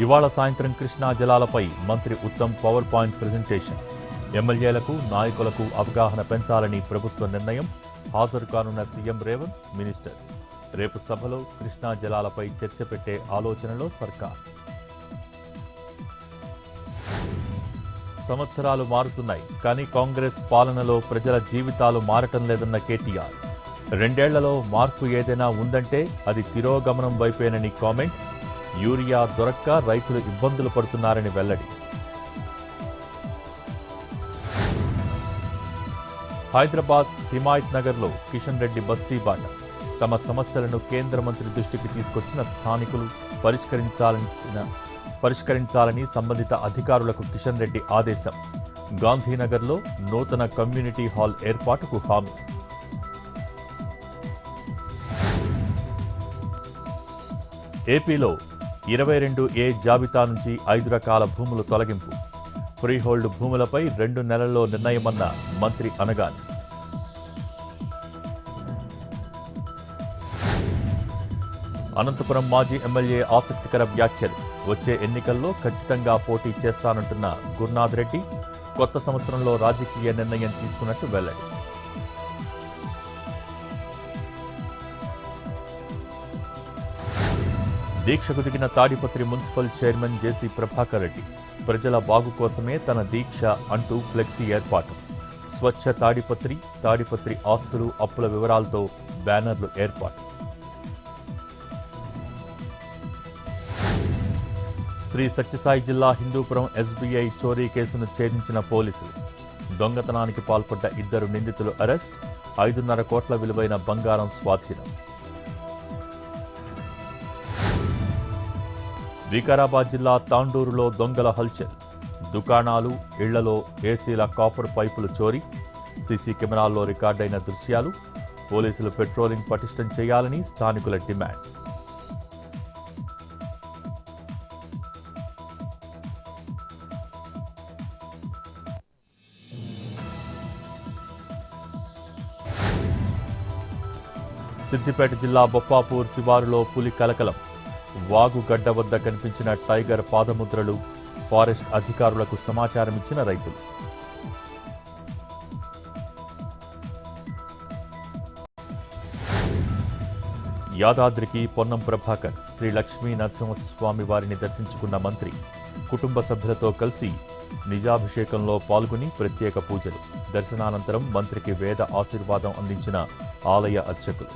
ఇవాళ సాయంత్రం కృష్ణా జలాలపై మంత్రి ఉత్తమ్ పవర్ పాయింట్ ప్రెజెంటేషన్. ఎమ్మెల్యేలకు, నాయకులకు అవగాహన పెంచాలని ప్రభుత్వ నిర్ణయం. హాజరు కానున్న సీఎం రేవంత్, మినిస్టర్స్. రేపు సభలో కృష్ణా జలాలపై చర్చ పెట్టే ఆలోచనలో సర్కార్. సంవత్సరాలు మారుతున్నాయి, కానీ కాంగ్రెస్ పాలనలో ప్రజల జీవితాలు మారటం లేదన్న కేటీఆర్. 2 ఏళ్లలో మార్పు ఏదైనా ఉందంటే అది తిరోగమనం వైపేనని కామెంట్. యూరియా దొరక్క రైతులు ఇబ్బందులు పడుతున్నారని వెల్లడి. హైదరాబాద్ హిమాయత్ నగర్లో కిషన్ రెడ్డి బస్తీ బాట. తమ సమస్యలను కేంద్ర మంత్రి దృష్టికి తీసుకొచ్చిన స్థానికులు పరిష్కరించాలని సంబంధిత అధికారులకు కిషన్ రెడ్డి ఆదేశం. గాంధీనగర్లో నూతన కమ్యూనిటీ హాల్ ఏర్పాటుకు హామీ. ఏపీలో 22A జాబితా నుంచి 5 రకాల భూములు తొలగింపు. ఫ్రీహోల్డ్ భూములపై 2 నెలల్లో నిర్ణయమన్న మంత్రి అనగాని. అనంతపురం మాజీ ఎమ్మెల్యే ఆసక్తికర వ్యాఖ్యలు. వచ్చే ఎన్నికల్లో ఖచ్చితంగా పోటీ చేస్తానంటున్న గురునాథ్ రెడ్డి కొత్త సంవత్సరంలో రాజకీయ నిర్ణయం తీసుకున్నట్టు వెల్లడి. దీక్షకు దిగిన తాడిపత్రి మున్సిపల్ చైర్మన్ జేసీ ప్రభాకర్ రెడ్డి. ప్రజల బాగు కోసమే తన దీక్ష అంటూ ఫ్లెక్సీ ఏర్పాటు. స్వచ్ఛ తాడిపత్రి, తాడిపత్రి ఆస్తులు, అప్పుల వివరాలతో బ్యానర్లు ఏర్పాటు. శ్రీ సత్యసాయి జిల్లా హిందూపురం ఎస్బీఐ చోరీ కేసును ఛేదించిన పోలీసులు. దొంగతనానికి పాల్పడ్డ 2 నిందితులు అరెస్ట్. 5.5 కోట్ల విలువైన బంగారం స్వాధీనం. వికారాబాద్ జిల్లా తాండూరులో దొంగల హల్చల్. దుకాణాలు, ఇళ్లలో ఏసీల కాపర్ పైపులు చోరీ. సీసీ కెమెరాల్లో రికార్డైన దృశ్యాలు. పోలీసులు పెట్రోలింగ్ పటిష్టం చేయాలని స్థానికుల డిమాండ్. సిద్దిపేట జిల్లా బొప్పాపూర్ శివారులో పులి కలకలం. వాగు గడ్డ వద్ద కనిపించిన టైగర్ పాదముద్రలు. ఫారెస్ట్ అధికారులకు సమాచారం ఇచ్చిన రైతులు. యాదాద్రికి పొన్నం ప్రభాకర్. శ్రీ లక్ష్మీ నరసింహస్వామి వారిని దర్శించుకున్న మంత్రి. కుటుంబ సభ్యులతో కలిసి నిజాభిషేకంలో పాల్గొని ప్రత్యేక పూజలు. దర్శనానంతరం మంత్రికి వేద ఆశీర్వాదం అందించిన ఆలయ అర్చకులు.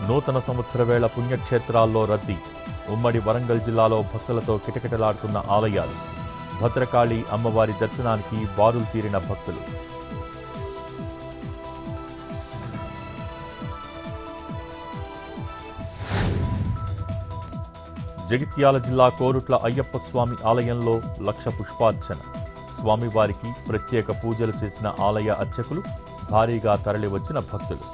నూతన సంవత్సర వేళ పుణ్యక్షేత్రాల్లో రద్దీ. ఉమ్మడి వరంగల్ జిల్లాలో భక్తులతో కిటకిటలాడుతున్న ఆలయాలు. భద్రకాళి అమ్మవారి దర్శనానికి బారులు తీరిన భక్తులు. జగిత్యాల జిల్లా కోరుట్ల అయ్యప్ప స్వామి ఆలయంలో 1,00,000 పుష్పార్చన. స్వామివారికి ప్రత్యేక పూజలు చేసిన ఆలయ అర్చకులు. భారీగా తరలివచ్చిన భక్తులు.